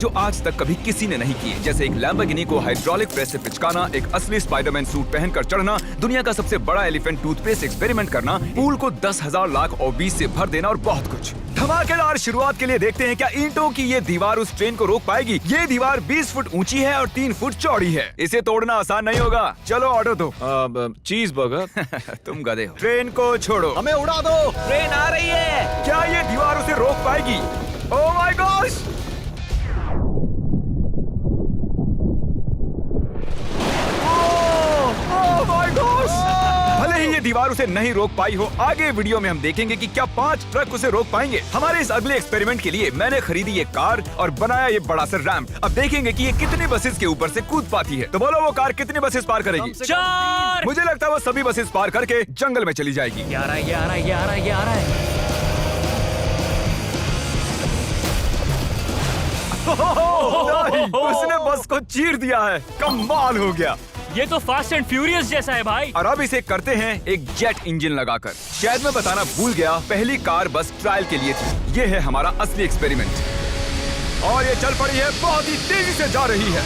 जो आज तक कभी किसी ने नहीं किए, जैसे एक लैम्बोर्गिनी को हाइड्रोलिक प्रेस से पिचकाना, एक असली स्पाइडरमैन सूट पहनकर चढ़ना, दुनिया का सबसे बड़ा एलिफेंट टूथपेस्ट एक्सपेरिमेंट करना, पूल को 10,000 लाख OBs से भर देना और बहुत कुछ। धमाकेदार शुरुआत के लिए देखते हैं क्या ईंटों की ये दीवार उस ट्रेन को रोक पाएगी। ये दीवार 20 फुट ऊंची है और 3 फुट चौड़ी है। इसे तोड़ना आसान नहीं होगा। चलो ऑर्डर दो। चीज बर्गर। तुम गधे हो। ट्रेन को छोड़ो, हमें उड़ा दो। ट्रेन आ रही है। क्या ये दीवार उसे रोक पाएगी? ओह माय गॉश! भले ही ये दीवार उसे नहीं रोक पाई हो, आगे वीडियो में हम देखेंगे कि क्या 5 ट्रक उसे रोक पाएंगे। हमारे इस अगले एक्सपेरिमेंट के लिए मैंने खरीदी ये कार और बनाया ये बड़ा सा रैंप। अब देखेंगे कि ये कितनी बसेस के ऊपर से कूद पाती है। तो बोलो वो कार कितनी बसेस पार करेगी? 4। मुझे लगता है वो सभी बसेस पार करके जंगल में चली जाएगी। ये आ रहा है, ये आ रहा है, ये आ रहा है, ये आ रहा है। उसने बस को चीर दिया है। कमाल हो गया। ये तो फास्ट एंड फ्यूरियस जैसा है भाई। और अब इसे करते हैं एक जेट इंजन लगाकर। शायद मैं बताना भूल गया, पहली कार बस ट्रायल के लिए थी। ये है हमारा असली एक्सपेरिमेंट और ये चल पड़ी है, बहुत ही तेजी से जा रही है।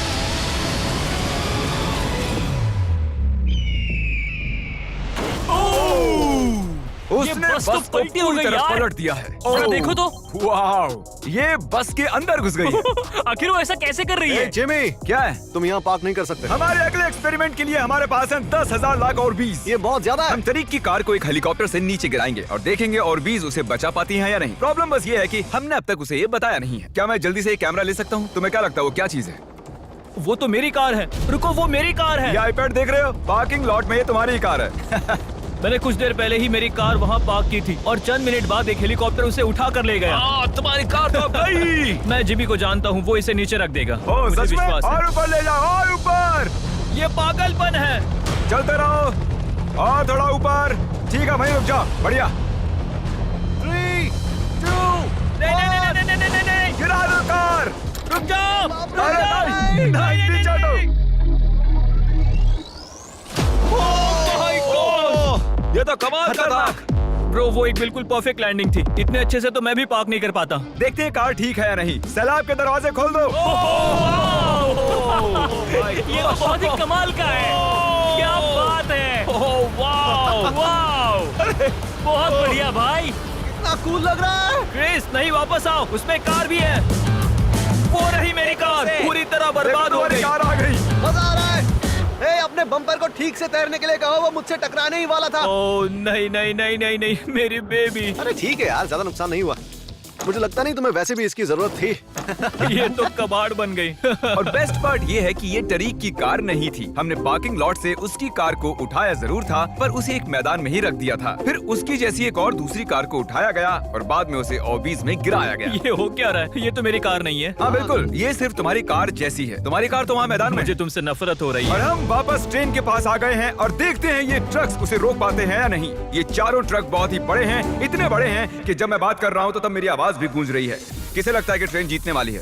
उसने बस तो बस को पलटी हो पूरी गई तरह यार। पलट दिया है। जरा देखो तो। वाह, ये बस के अंदर घुस गई है। आखिर वो ऐसा कैसे कर रही है? जिमी, क्या है? तुम यहाँ पार्क नहीं कर सकते। हमारे अगले एक्सपेरिमेंट के लिए हमारे पास है 10,000 लाख OBs। ये बहुत ज्यादा है। हम तरीक की कार को एक हेलीकॉप्टर से नीचे गिराएंगे और देखेंगे OBs उसे बचा पाती हैं या नहीं। प्रॉब्लम बस ये है कि हमने अब तक उसे ये बताया नहीं है। क्या मैं जल्दी से ये कैमरा ले सकता हूँ? तुम्हें क्या लगता है वो क्या चीज है? वो तो मेरी कार है। रुको, वो मेरी कार है। ये आईपैड देख रहे हो? पार्किंग लॉट में ये तुम्हारी कार है। मैंने कुछ देर पहले ही मेरी कार वहाँ पार्क की थी और चंद मिनट बाद एक हेलीकॉप्टर उसे उठा कर ले गया। तुम्हारी कार तो गई। मैं जिमी को जानता हूँ, वो इसे नीचे रख देगा। ओ, मुझे सच में? विश्वास है। और ऊपर ले जाओ, और ऊपर। ये पागलपन है। चलते रहो और थोड़ा ऊपर। ठीक है भाई, रुक जाओ। बढ़िया। 3, 2, नहीं, गिरा दो कार। रुक जाओ। अरे नहीं, पीछे हटो। ये तो कमाल का था। ब्रो, वो एक बिल्कुल परफेक्ट लैंडिंग थी। इतने अच्छे से तो मैं भी पार्क नहीं कर पाता। देखते हैं कार ठीक है या नहीं। सैलाब के दरवाजे खोल दो। ये तो बहुत ही कमाल का है। क्या बात है। वाव, बहुत बढ़िया भाई। कितना कूल लग रहा है। क्रिस, नहीं, वापस आओ, उसमें कार भी है। वो रही मेरी कार, पूरी तरह बर्बाद हो गई। कार आ गई। मजा आ रहा है। अपने बम्पर को ठीक से तैरने के लिए कहो, वो मुझसे टकराने ही वाला था। ओह नहीं नहीं नहीं नहीं नहीं, मेरी बेबी। अरे ठीक है यार, ज्यादा नुकसान नहीं हुआ। मुझे लगता नहीं तुम्हें वैसे भी इसकी जरूरत थी। ये तो कबाड़ बन गई। और बेस्ट पार्ट ये है कि ये टरीक की कार नहीं थी। हमने पार्किंग लॉट से उसकी कार को उठाया जरूर था, पर उसे एक मैदान में ही रख दिया था। फिर उसकी जैसी एक और दूसरी कार को उठाया गया और बाद में उसे OBs में गिराया गया। ये हो क्या रहा है? ये तो मेरी कार नहीं है। हाँ बिल्कुल, ये सिर्फ तुम्हारी कार जैसी है। तुम्हारी कार तो वहाँ मैदान में। मुझे तुमसे नफरत हो रही और है। हम वापस ट्रेन के पास आ गए हैं और देखते हैं ये ट्रक्स उसे रोक पाते हैं या नहीं। ये चारों ट्रक बहुत ही बड़े हैं, इतने बड़े हैं कि जब मैं बात कर रहा हूँ तो तब मेरी आवाज भी गूंज रही है। किसे लगता है कि ट्रेन जीतने वाली है?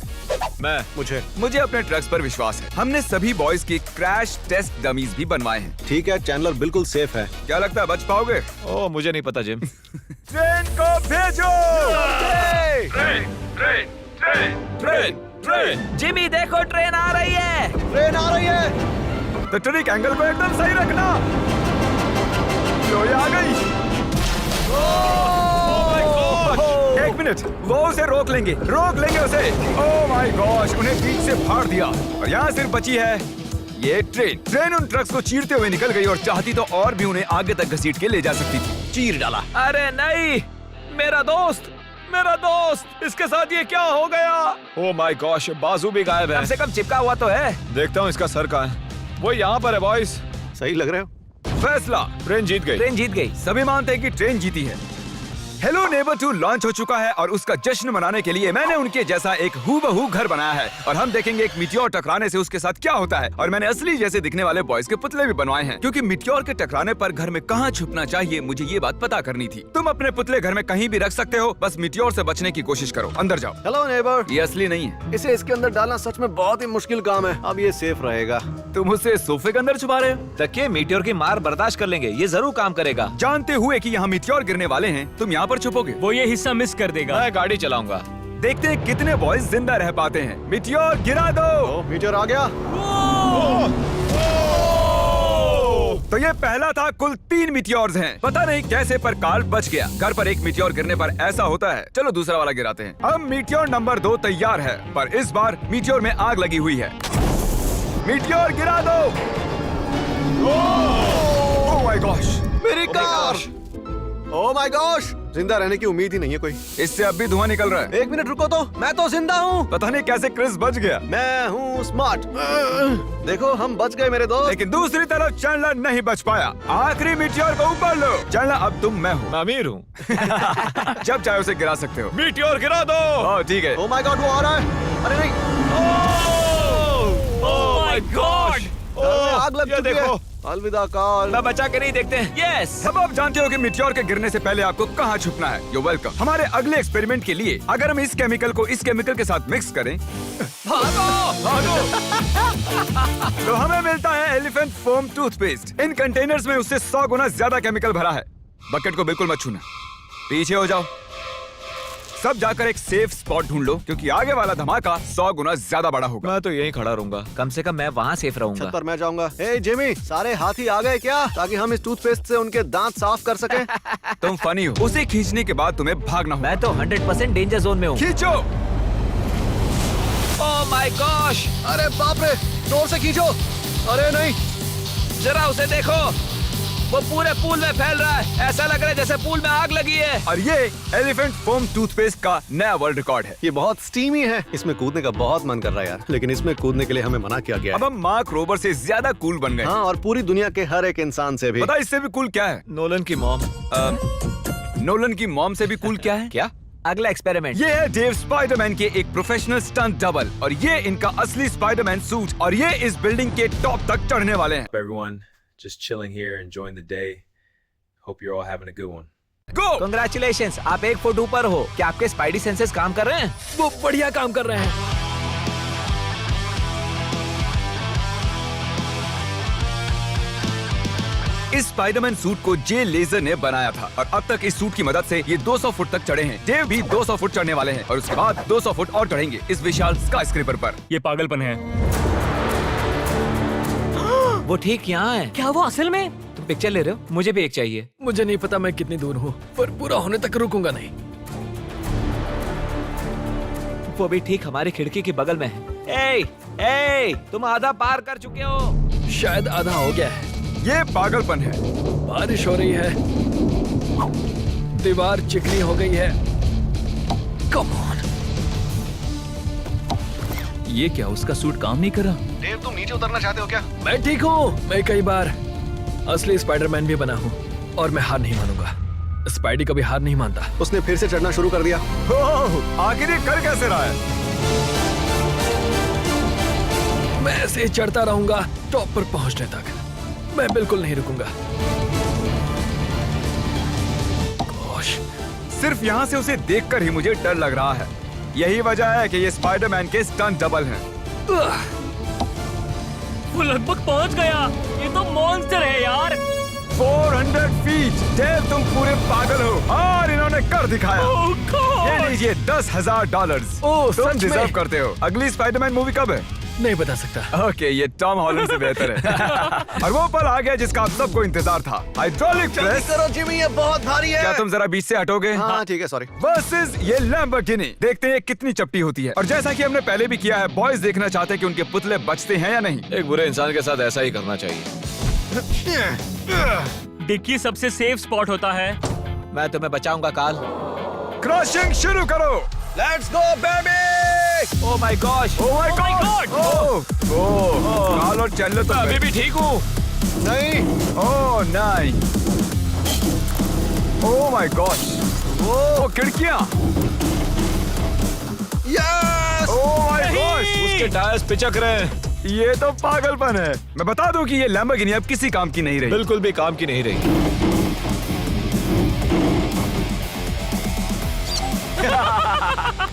मुझे अपने ट्रक्स पर विश्वास है। हमने सभी बॉयज के क्रैश टेस्ट डमीज भी बनवाए हैं। ठीक है, चैंडलर बिल्कुल सेफ है। क्या लगता है बच पाओगे? ओह, मुझे नहीं पता जिम। ट्रेन को भेजो। ट्रेन। जिमी देखो, ट्रेन आ रही है। ट्रेन आ रही है। तो ट्रिक एंगल को एकदम सही रखना। लो, ये आ गई। एक मिनट, वो उसे रोक लेंगे उसे। ओह माय गॉश, उन्हें बीच से फाड़ दिया और यहाँ सिर्फ बची है ये ट्रेन उन ट्रक्स को चीरते हुए निकल गई और चाहती तो और भी उन्हें आगे तक घसीट के ले जा सकती थी। चीर डाला। अरे नहीं, मेरा दोस्त, इसके साथ ये क्या हो गया? ओह माय गॉश, बाजू भी गायब है। कम से कम चिपका हुआ तो है। देखता हूँ इसका सर कहाँ है। वो यहाँ पर है बॉयज। सही लग रहे हो। फैसला, ट्रेन जीत गई। सभी मानते हैं कि ट्रेन जीती है। हेलो नेबर 2 लॉन्च हो चुका है और उसका जश्न मनाने के लिए मैंने उनके जैसा एक हूबहू घर बनाया है और हम देखेंगे एक मिट्योर टकराने से उसके साथ क्या होता है। और मैंने असली जैसे दिखने वाले बॉयज के पुतले भी बनवाए हैं, क्योंकि मिट्योर के टकराने पर घर में कहाँ छुपना चाहिए मुझे ये बात पता करनी थी। तुम अपने पुतले घर में कहीं भी रख सकते हो, बस मिट्योर से बचने की कोशिश करो। अंदर जाओ। Hello neighbour. ये असली नहीं है। इसे इसके अंदर डालना सच में बहुत ही मुश्किल काम है। अब ये सेफ रहेगा। तुम उसे सोफे के अंदर छुपा रहे हो? तकिए मीटियोर की मार बर्दाश्त कर लेंगे, ये जरूर काम करेगा। जानते हुए कि यहाँ मिट्योर गिरने वाले हैं, तुम यहाँ पर छुपोगे? वो ये हिस्सा मिस कर देगा। मैं गाड़ी चलाऊंगा। देखते हैं कितने बॉयज जिंदा रह पाते हैं। मीटियोर गिरा दो। ओ, मीटियोर आ गया। तो ये पहला था, कुल 3 मीटियोर्स हैं। पता नहीं कैसे पर कार्ल बच गया। घर पर एक मीटियोर गिरने पर ऐसा होता है। चलो दूसरा वाला गिराते हैं। अब मीटियोर नंबर 2 तैयार है, पर इस बार मीटियोर में आग लगी हुई है। मीटियोर गिरा दो। ओह माय गॉश, मेरी कार। ओह माय गॉश, जिंदा रहने की उम्मीद ही नहीं है कोई। इससे अब भी धुआं निकल रहा है। 1 मिनट रुको तो, मैं तो जिंदा हूँ। पता नहीं कैसे क्रिस बच गया। मैं हूँ स्मार्ट। देखो हम बच गए मेरे दोस्त। लेकिन दूसरी तरफ चैंडलर नहीं बच पाया। आखिरी मीटियोर को ऊपर लो। चैंडलर अब तुम मैं हूँ। मैं अमीर हूँ। जब चाहे उसे गिरा सकते हो। मीटियोर गिरा दो। ओह ठीक है। ओह माय गॉड, वो आ रहा है। अरे नहीं, ओह माय गॉड। आग लग ये चुकी है। देखो। अलविदा कार्ल। मैं बचा के नहीं देखते हैं। यस। अब आप जानते हो कि मीटियोर के गिरने से पहले आपको कहाँ छुपना है। You welcome. हमारे अगले एक्सपेरिमेंट के लिए अगर हम इस केमिकल को इस केमिकल के साथ मिक्स करें तो हमें मिलता है एलिफेंट फोम टूथपेस्ट। इन कंटेनर्स में उससे 100 गुना ज्यादा केमिकल भरा है। बकेट को बिल्कुल मत छूना। पीछे हो जाओ। सब जाकर एक सेफ स्पॉट ढूंढ लो, क्योंकि आगे वाला धमाका 100 गुना ज्यादा बड़ा होगा। मैं तो यहीं खड़ा रहूंगा। कम से कम मैं वहाँ सेफ रहूंगा। छत पर मैं जाऊंगा। हे जिमी, सारे हाथी आ गए क्या, ताकि हम इस टूथपेस्ट से उनके दांत साफ कर सकें? तुम फनी हो। उसे खींचने के बाद तुम्हें भागना होगा। मैं तो 100% डेंजर जोन में हूँ। खींचो। ओह माय गॉश, अरे बाप रे, जोर से खींचो। अरे नहीं, जरा उसे देखो, वो पूरे पूल में फैल रहा है। ऐसा लग रहा है जैसे पूल में आग लगी है। और ये एलिफेंट फोम टूथपेस्ट का नया वर्ल्ड रिकॉर्ड है। ये बहुत स्टीमी है। इसमें कूदने का बहुत मन कर रहा है यार, लेकिन इसमें कूदने के लिए हमें मना किया गया अब है। हम मार्क रोबर से ज्यादा कूल बन गए। हाँ, और पूरी दुनिया के हर एक इंसान से भी। पता है इससे भी कूल क्या है? नोलन की मॉम। नोलन की मॉम से भी कूल क्या है? क्या? अगला एक्सपेरिमेंट। ये है डेव स्पाइडरमैन के एक प्रोफेशनल स्टंट डबल, और ये इनका असली स्पाइडरमैन सूट, और ये इस बिल्डिंग के टॉप तक चढ़ने वाले हैं। everyone. Just chilling here, enjoying the day. Hope you're all having a good one. Go. Congratulations, आप 1 फुट ऊपर हो। क्या आपके स्पाइडी सेंसेस काम कर रहे हैं? वो बढ़िया काम कर रहे हैं। इस स्पाइडरमैन सूट को जे लेजर ने बनाया था, और अब तक इस सूट की मदद से ये 200 फुट तक चढ़े हैं। डेव भी 200 फुट चढ़ने वाले हैं, और उसके बाद 200 फुट और चढ़ेंगे इस विशाल स्काईस्क्रेपर पर। ये पागलपन है। वो ठीक यहाँ है। क्या वो असल में? तुम पिक्चर ले रहे हो? मुझे भी एक चाहिए। मुझे नहीं पता मैं कितनी दूर हूँ, पर पूरा होने तक रुकूंगा नहीं। वो भी ठीक हमारी खिड़की के बगल में है। ए, तुम आधा पार कर चुके हो। शायद आधा हो गया है। ये पागलपन है। बारिश हो रही है, दीवार चिकनी हो गई है। Come on. ये क्या, उसका सूट काम नहीं कर रहा? देव, तुम नीचे उतरना चाहते हो क्या? मैं ठीक हूँ। मैं कई बार असली स्पाइडरमैन भी बना हूँ, और मैं हार नहीं मानूंगा। स्पाइडी कभी हार नहीं मानता। उसने फिर से चढ़ना शुरू कर दिया। ओह, आखिर ये कर कैसे रहा है? मैं ऐसे ही चढ़ता रहूंगा टॉप पर पहुंचने तक। मैं बिल्कुल नहीं रुकूंगा। गोश, सिर्फ यहाँ से उसे देखकर ही मुझे डर लग रहा है। यही वजह है कि ये स्पाइडरमैन के स्टंट डबल हैं। वो लगभग पहुंच गया। ये तो मॉन्स्टर है यार। 400 फीट। डेव, तुम पूरे पागल हो, और इन्होंने कर दिखाया। ओह गॉड। ये लीजिए $10,000। ओह, तुम सच में? डिजर्व करते हो। अगली स्पाइडरमैन मूवी कब है? नहीं बता सकता। ओके, ये टॉम हॉलैंड से बेहतर है। और वो पल आ गया जिसका आप सबको इंतजार था। Hydraulic press. करो जिमी, ये बहुत भारी है। क्या तुम जरा बीच से हटोगे? हाँ ठीक है, सॉरी। वर्सेस ये लैम्बोर्गिनी। देखते हैं ये कितनी चपटी होती है। और जैसा कि हमने पहले भी किया है, बॉयज देखना चाहते हैं कि उनके पुतले बचते हैं या नहीं। एक बुरे इंसान के साथ ऐसा ही करना चाहिए। डिक्की सबसे सेफ स्पॉट होता है। मैं तुम्हें बचाऊंगा काल। क्रशिंग शुरू करो। Let's go baby. Oh my gosh, oh my Oh my God. God! ओह, काल और चैंडलर तो अभी भी ठीक हूँ। नहीं, ओह नहीं। ओह माय गॉश। ओह, खिड़कियां। यस। Oh my gosh. उसके टायर्स पिचक रहे हैं। ये तो पागलपन है। मैं बता दूं कि ये लैम्बोर्गिनी अब किसी काम की नहीं रही। बिल्कुल भी काम की नहीं रही।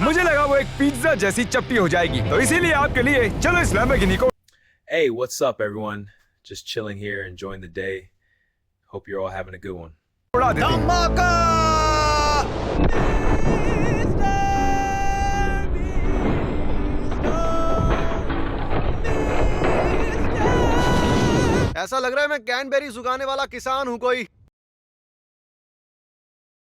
मुझे लगा वो एक पिज्जा जैसी चपटी हो जाएगी, तो इसीलिए आपके लिए चलो इस लैम्बोर्गिनी को Hey, what's up, everyone? Just chilling here, enjoying the day. Hope you're all having a good one. उड़ा देते हैं। धमाका। ऐसा लग रहा है मैं कैनबेरी उगाने वाला किसान हूँ कोई।